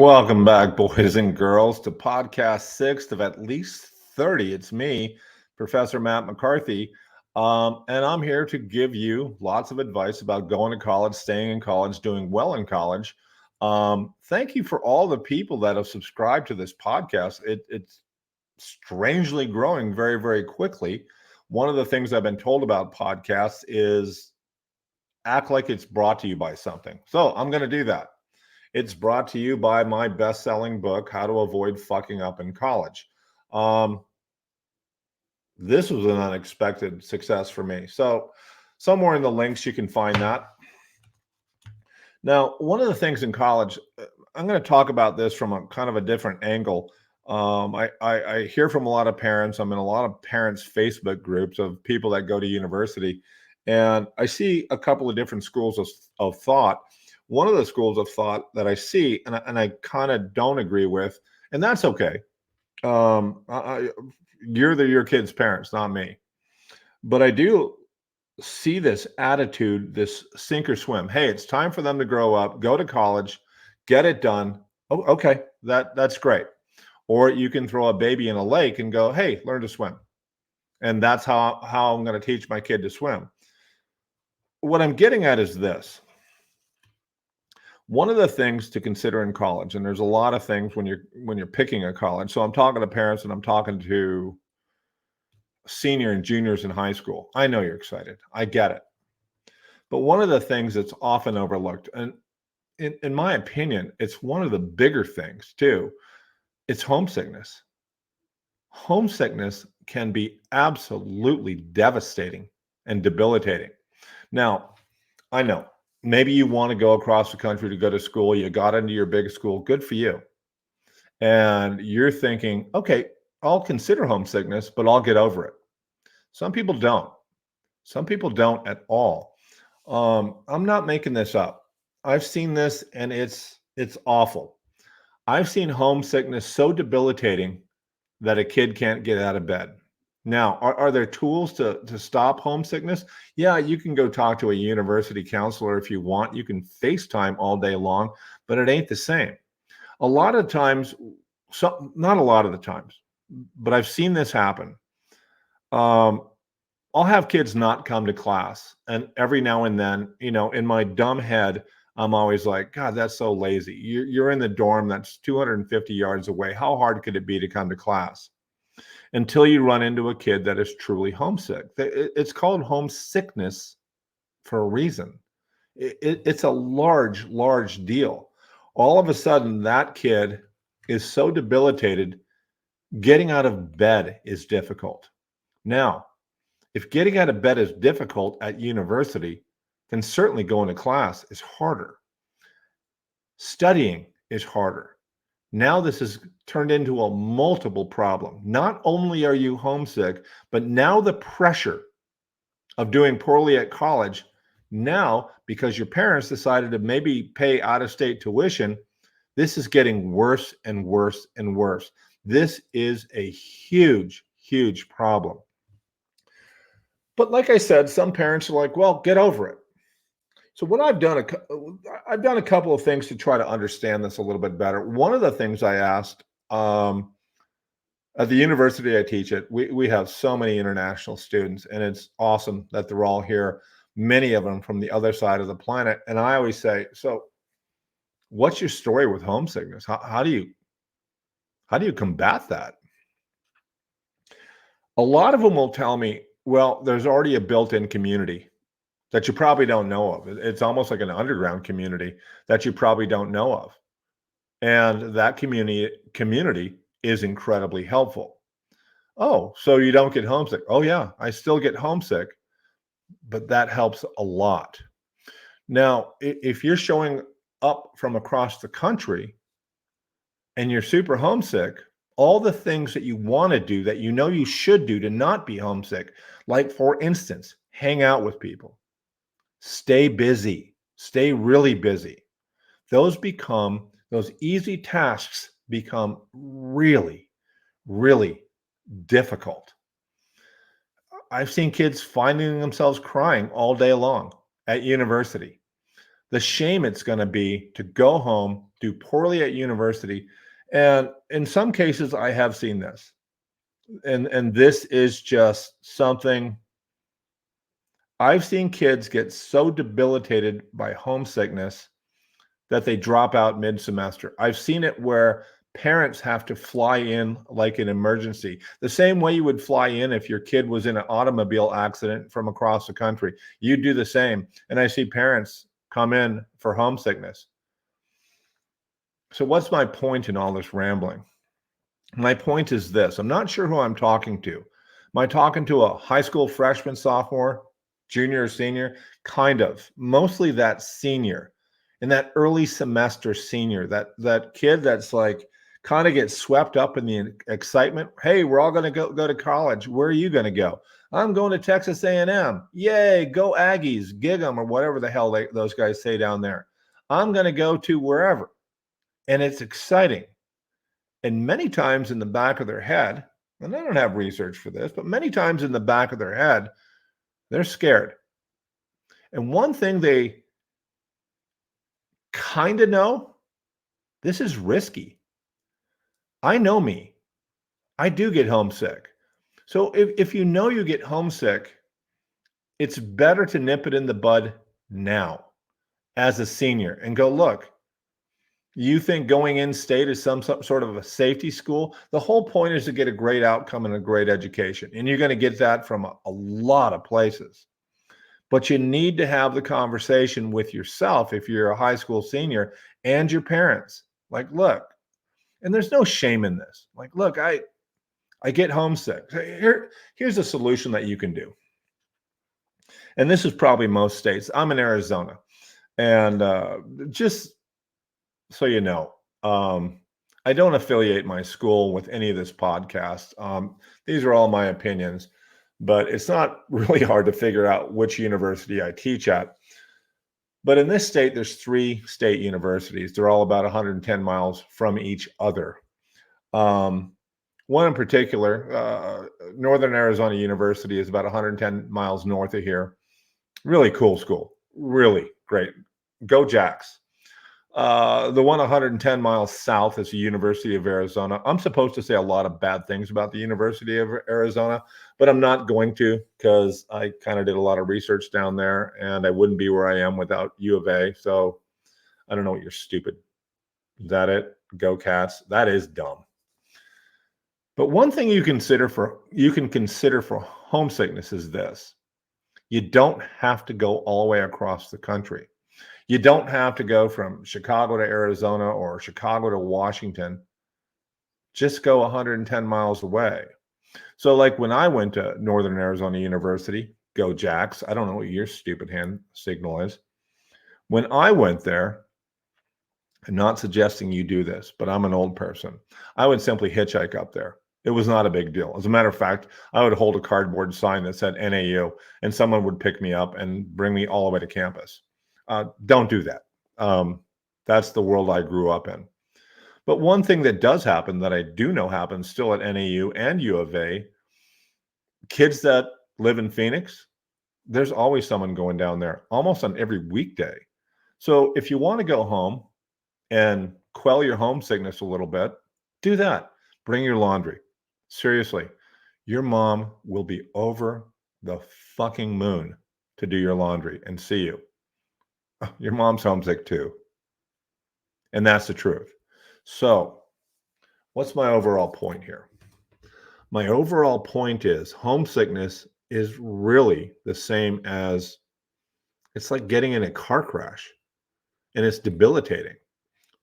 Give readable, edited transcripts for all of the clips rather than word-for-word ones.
Welcome back, boys and girls, to podcast sixth of at least 30. It's me, Professor Matt McCarthy, and I'm here to give you lots of advice about going to college, staying in college, doing well in college. Thank you for all the people that have subscribed to this podcast. It's strangely growing very, very quickly. One of the things I've been told about podcasts is act like it's brought to you by something. So I'm going to do that. It's brought to you by my best-selling book, How to Avoid Fucking Up in College. This was an unexpected success for me. So somewhere in the links, you can find that. Now, one of the things in college, I'm going to talk about this from a kind of a different angle. I hear from a lot of parents. I'm in a lot of parents' Facebook groups of people that go to university, and I see a couple of different schools of thought. One of the schools of thought that I see, and I kind of don't agree with, and that's okay. You're your kid's parents, not me. But I do see this attitude, this sink or swim. Hey, it's time for them to grow up, go to college, get it done. Oh, okay, that's great. Or you can throw a baby in a lake and go, hey, learn to swim. And that's how I'm going to teach my kid to swim. What I'm getting at is this. One of the things to consider in college, and there's a lot of things when you're picking a college. So I'm talking to parents and I'm talking to senior and juniors in high school. I know you're excited. I get it. But one of the things that's often overlooked, and in my opinion, it's one of the bigger things too, it's homesickness. Homesickness can be absolutely devastating and debilitating. Now, I know maybe you want to go across the country to go to school. You got into your big school. Good for you. And you're thinking, okay, I'll consider homesickness, but I'll get over it. Some people don't. Some people don't at all. I'm not making this up. I've seen this and it's awful. I've seen homesickness so debilitating that a kid can't get out of bed. Now, are there tools to stop homesickness? Yeah, you can go talk to a university counselor if you want. You can FaceTime all day long, but it ain't the same. A lot of times, not a lot of the times, but I've seen this happen. I'll have kids not come to class, and every now and then, in my dumb head, I'm always like, God, that's so lazy. You're in the dorm that's 250 yards away. How hard could it be to come to class? Until you run into a kid that is truly homesick. It's called homesickness for a reason. It's a large, large deal. All of a sudden, that kid is so debilitated, getting out of bed is difficult. Now, if getting out of bed is difficult at university, then certainly going to class is harder. Studying is harder. Now this has turned into a multiple problem. Not only are you homesick, but now the pressure of doing poorly at college, now because your parents decided to maybe pay out-of-state tuition, this is getting worse and worse and worse. This is a huge, huge problem. But like I said, some parents are like, well, get over it. So what I've done a couple of things to try to understand this a little bit better. One of the things I asked at the university I teach at, we have so many international students, and it's awesome that they're all here, many of them from the other side of the planet. And I always say, so what's your story with homesickness? How do you combat that? A lot of them will tell me, well, there's already a built-in community that you probably don't know of. It's almost like an underground community that you probably don't know of. And that community is incredibly helpful. Oh, so you don't get homesick. Oh yeah, I still get homesick, but that helps a lot. Now, if you're showing up from across the country and you're super homesick, all the things that you want to do that you know you should do to not be homesick, like for instance, hang out with people, stay busy, stay really busy. Those easy tasks become really, really difficult. I've seen kids finding themselves crying all day long at university. the shame it's going to be to go home, do poorly at university. And in some cases, I have seen this. And this is just something I've seen kids get so debilitated by homesickness that they drop out mid-semester. I've seen it where parents have to fly in like an emergency, the same way you would fly in if your kid was in an automobile accident from across the country. You do the same. And I see parents come in for homesickness. So what's my point in all this rambling? My point is this. I'm not sure who I'm talking to. Am I talking to a high school freshman, sophomore, junior, or senior? Kind of. Mostly that senior. In that early semester senior, that kid that's like kind of gets swept up in the excitement. Hey, we're all going to go to college. Where are you going to go? I'm going to Texas A&M. Yay, go Aggies, gig 'em, or whatever the hell those guys say down there. I'm going to go to wherever. And it's exciting. And many times in the back of their head, and I don't have research for this, but many times in the back of their head, they're scared. And one thing they kind of know, this is risky. I know me. I do get homesick. So if you know you get homesick, it's better to nip it in the bud now as a senior and go, look, you think going in state is some sort of a safety school? The whole point is to get a great outcome and a great education. And you're going to get that from a lot of places. But you need to have the conversation with yourself if you're a high school senior and your parents. Like, look, and there's no shame in this. Like, look, I get homesick. Here's a solution that you can do. And this is probably most states. I'm in Arizona. And just so you know, I don't affiliate my school with any of this podcast. These are all my opinions, but it's not really hard to figure out which university I teach at. But in this state, there's 3 state universities. They're all about 110 miles from each other. One in particular, Northern Arizona University, is about 110 miles north of here. Really cool school. Really great. Go Jacks. The one 110 miles south is the University of Arizona. I'm supposed to say a lot of bad things about the University of Arizona, but I'm not going to because I kind of did a lot of research down there and I wouldn't be where I am without U of A. So I don't know what you're stupid. Is that it? Go Cats. That is dumb. But one thing you can consider for homesickness is this. You don't have to go all the way across the country. You don't have to go from Chicago to Arizona or Chicago to Washington. Just go 110 miles away. So like when I went to Northern Arizona University, go Jacks. I don't know what your stupid hand signal is. When I went there, I'm not suggesting you do this, but I'm an old person. I would simply hitchhike up there. It was not a big deal. As a matter of fact, I would hold a cardboard sign that said NAU, and someone would pick me up and bring me all the way to campus. Don't do that. That's the world I grew up in. But one thing that does happen that I do know happens still at NAU and U of A, kids that live in Phoenix, there's always someone going down there almost on every weekday. So if you want to go home and quell your homesickness a little bit, do that. Bring your laundry. Seriously, your mom will be over the fucking moon to do your laundry and see you. Your mom's homesick too. And that's the truth. So, what's my overall point here? My overall point is homesickness is really the same as it's like getting in a car crash and it's debilitating.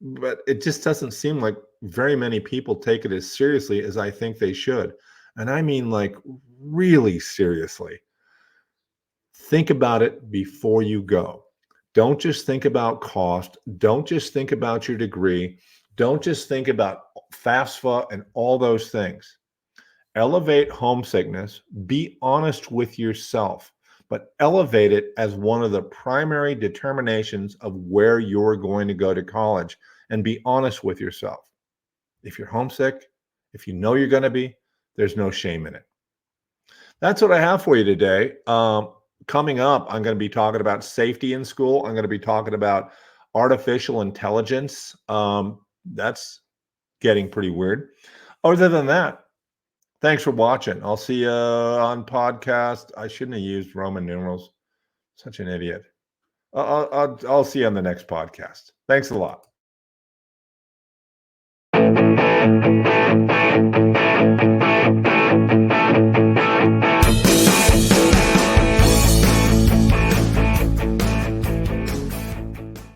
But it just doesn't seem like very many people take it as seriously as I think they should. And I mean, like, really seriously. Think about it before you go. Don't just think about cost. Don't just think about your degree. Don't just think about FAFSA and all those things. Elevate homesickness. Be honest with yourself, but elevate it as one of the primary determinations of where you're going to go to college, and be honest with yourself. If you're homesick, if you know you're going to be, there's no shame in it. That's what I have for you today. coming up, I'm going to be talking about safety in school. I'm going to be talking about artificial intelligence. That's getting pretty weird. Other than that, thanks for watching. I'll see you on podcast. I shouldn't have used Roman numerals. Such an idiot. I'll see you on the next podcast. Thanks a lot.